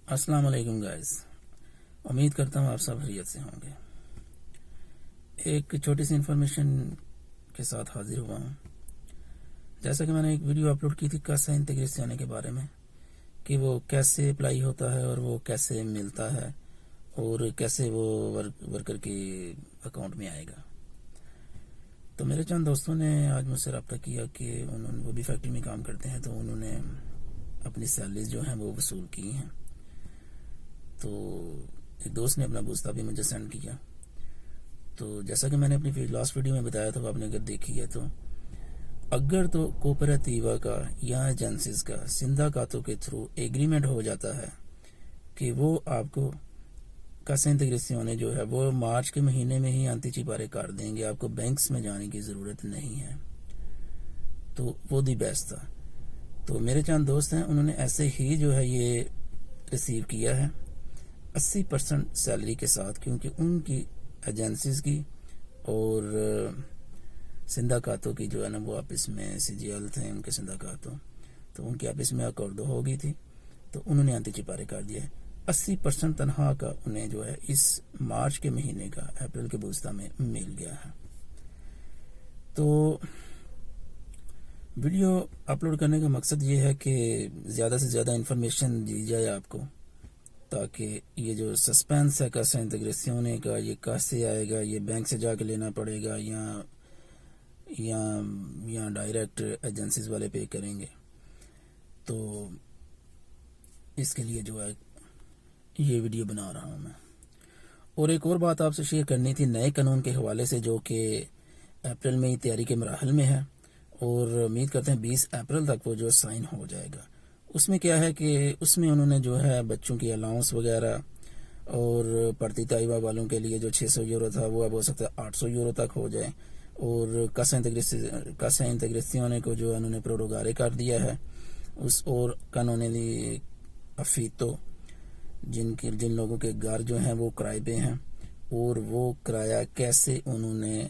अस्सलाम वालेकुम गाइस। उम्मीद करता हूँ आप सब खैरियत से होंगे। एक छोटी सी इन्फॉर्मेशन के साथ हाजिर हुआ हूँ। जैसा कि मैंने एक वीडियो अपलोड की थी कासा इंटीग्रेशन के बारे में कि वो कैसे अप्लाई होता है और वो कैसे मिलता है और कैसे वो वर्कर के अकाउंट में आएगा। तो मेरे चंद दोस्तों ने आज मुझसे रब्ता किया कि उन्होंने वो भी फैक्ट्री में काम करते हैं, तो उन्होंने अपनी सैलरीज जो हैं वो वसूल की हैं। तो एक दोस्त ने अपना बूस्ता भी मुझे सेंड किया। तो जैसा कि मैंने अपनी लास्ट वीडियो में बताया था, वो आपने अगर देखी है तो अगर तो कोऑपरेटिवा का या एजेंसीज का सिंडाकातों के थ्रू एग्रीमेंट हो जाता है कि वो आपको कासा इंटीग्रेशन जो है वो मार्च के महीने में ही एंटीचिपारे कर देंगे, आपको बैंक्स में जाने की ज़रूरत नहीं है, तो वो दी बेस्ट था। तो मेरे चंद दोस्त हैं, उन्होंने ऐसे ही जो है ये रिसीव किया है 80% सैलरी के साथ, क्योंकि उनकी एजेंसीज की और सिंडाकातों की जो है ना वो आपस में सीजीएल थे उनके सिंडाकातों, तो उनकी आपस में अकॉर्ड हो गई थी, तो उन्होंने एंटीचिपारे कर दिया है। 80% तनख्वाह का उन्हें जो है इस मार्च के महीने का अप्रैल के बूस्ता में मिल गया है। तो वीडियो अपलोड करने का मकसद ये है कि ज़्यादा से ज़्यादा इन्फॉर्मेशन दी जाए आपको, ताकि ये जो सस्पेंस है कासा इंटीग्रेशन का, ये कैसे आएगा, ये बैंक से जाके लेना पड़ेगा या डायरेक्ट एजेंसीज वाले पे करेंगे, तो इसके लिए जो है ये वीडियो बना रहा हूँ मैं। और एक और बात आपसे शेयर करनी थी नए कानून के हवाले से, जो कि अप्रैल में ही तैयारी के मराहल में है और उम्मीद करते हैं 20 अप्रैल तक वो जो साइन हो जाएगा। उसमें क्या है कि उसमें उन्होंने जो है बच्चों की अलाउंस वगैरह और पढ़ती ताइबा वालों के लिए जो 600 यूरो था वो अब हो सकता है 800 यूरो तक हो जाए, और कासा इंटीग्रेशन को जो उन्होंने प्रोरोगारे कर दिया है उस और कानूनी अफीतो जिन लोगों के घर जो हैं वो किराए पे हैं, और वो किराया कैसे उन्होंने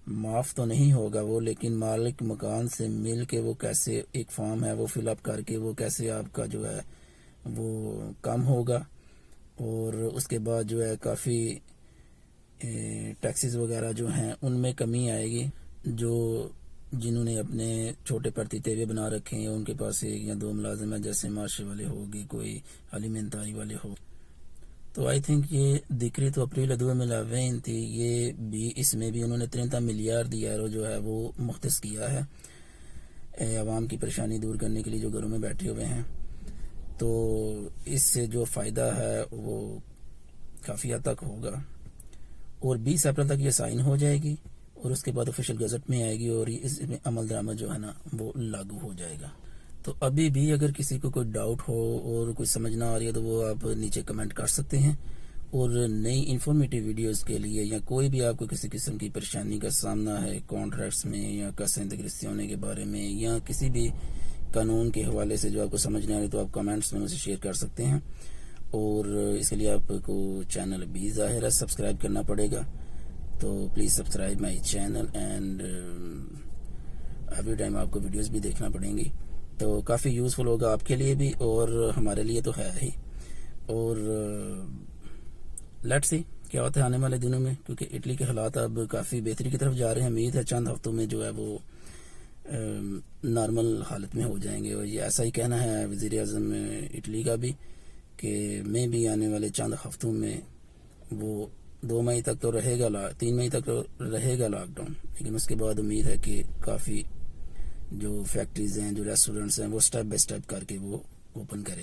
माफ़ तो नहीं होगा वो, लेकिन मालिक मकान से मिल के वो कैसे एक फॉर्म है वो फिलअप करके वो कैसे आपका जो है वो कम होगा, और उसके बाद जो है काफ़ी टैक्सेस वगैरह जो हैं उनमें कमी आएगी। जो जिन्होंने अपने छोटे पड़तीतेवे बना रखे हैं, उनके पास एक या दो मुलाजिम है, जैसे मार्शे वाले होगी, कोई अलीमेंटारी वाले हो, तो आई थिंक ये दिक्री तो अप्रैल 2020 थी, ये भी इसमें भी उन्होंने 30 मिलियन यूरो जो है वो मुख्तस किया है आवाम की परेशानी दूर करने के लिए जो घरों में बैठे हुए हैं। तो इससे जो फ़ायदा है वो काफ़ी हद तक होगा, और 20 अप्रैल तक ये साइन हो जाएगी और उसके बाद ऑफिशियल गजट में आएगी और इसमें अमल दरामद जो है ना वो लागू हो जाएगा। तो अभी भी अगर किसी को कोई डाउट हो और कोई समझ ना आ रही है तो वो आप नीचे कमेंट कर सकते हैं। और नई इन्फॉर्मेटिव वीडियोस के लिए या कोई भी आपको किसी किस्म की परेशानी का सामना है कॉन्ट्रैक्ट्स में या कासा इंटीग्रेशन के बारे में या किसी भी कानून के हवाले से जो आपको समझ नहीं आ रही, तो आप कमेंट्स में मुझे शेयर कर सकते हैं। और इसके लिए आपको चैनल भी ज़ाहिर है सब्सक्राइब करना पड़ेगा, तो please subscribe my channel and every time आपको वीडियोस भी देखना पड़ेंगी, तो काफ़ी यूज़फुल होगा आपके लिए भी और हमारे लिए तो है ही। और लेट्स सी क्या होता है आने वाले दिनों में, क्योंकि इटली के हालात अब काफ़ी बेहतरी की तरफ जा रहे हैं। उम्मीद है चंद हफ्तों में जो है वो नॉर्मल हालत में हो जाएंगे, और ये ऐसा ही कहना है वज़ीर आज़म इटली का भी कि मैं भी आने वाले चंद हफ्तों में वो 2 मई तक तो रहेगा 3 मई तक तो रहेगा लॉकडाउन, लेकिन उसके बाद उम्मीद है कि काफ़ी जो फैक्ट्रीज हैं, जो रेस्टोरेंट्स हैं, वो स्टेप बाय स्टेप करके वो ओपन करेंगे।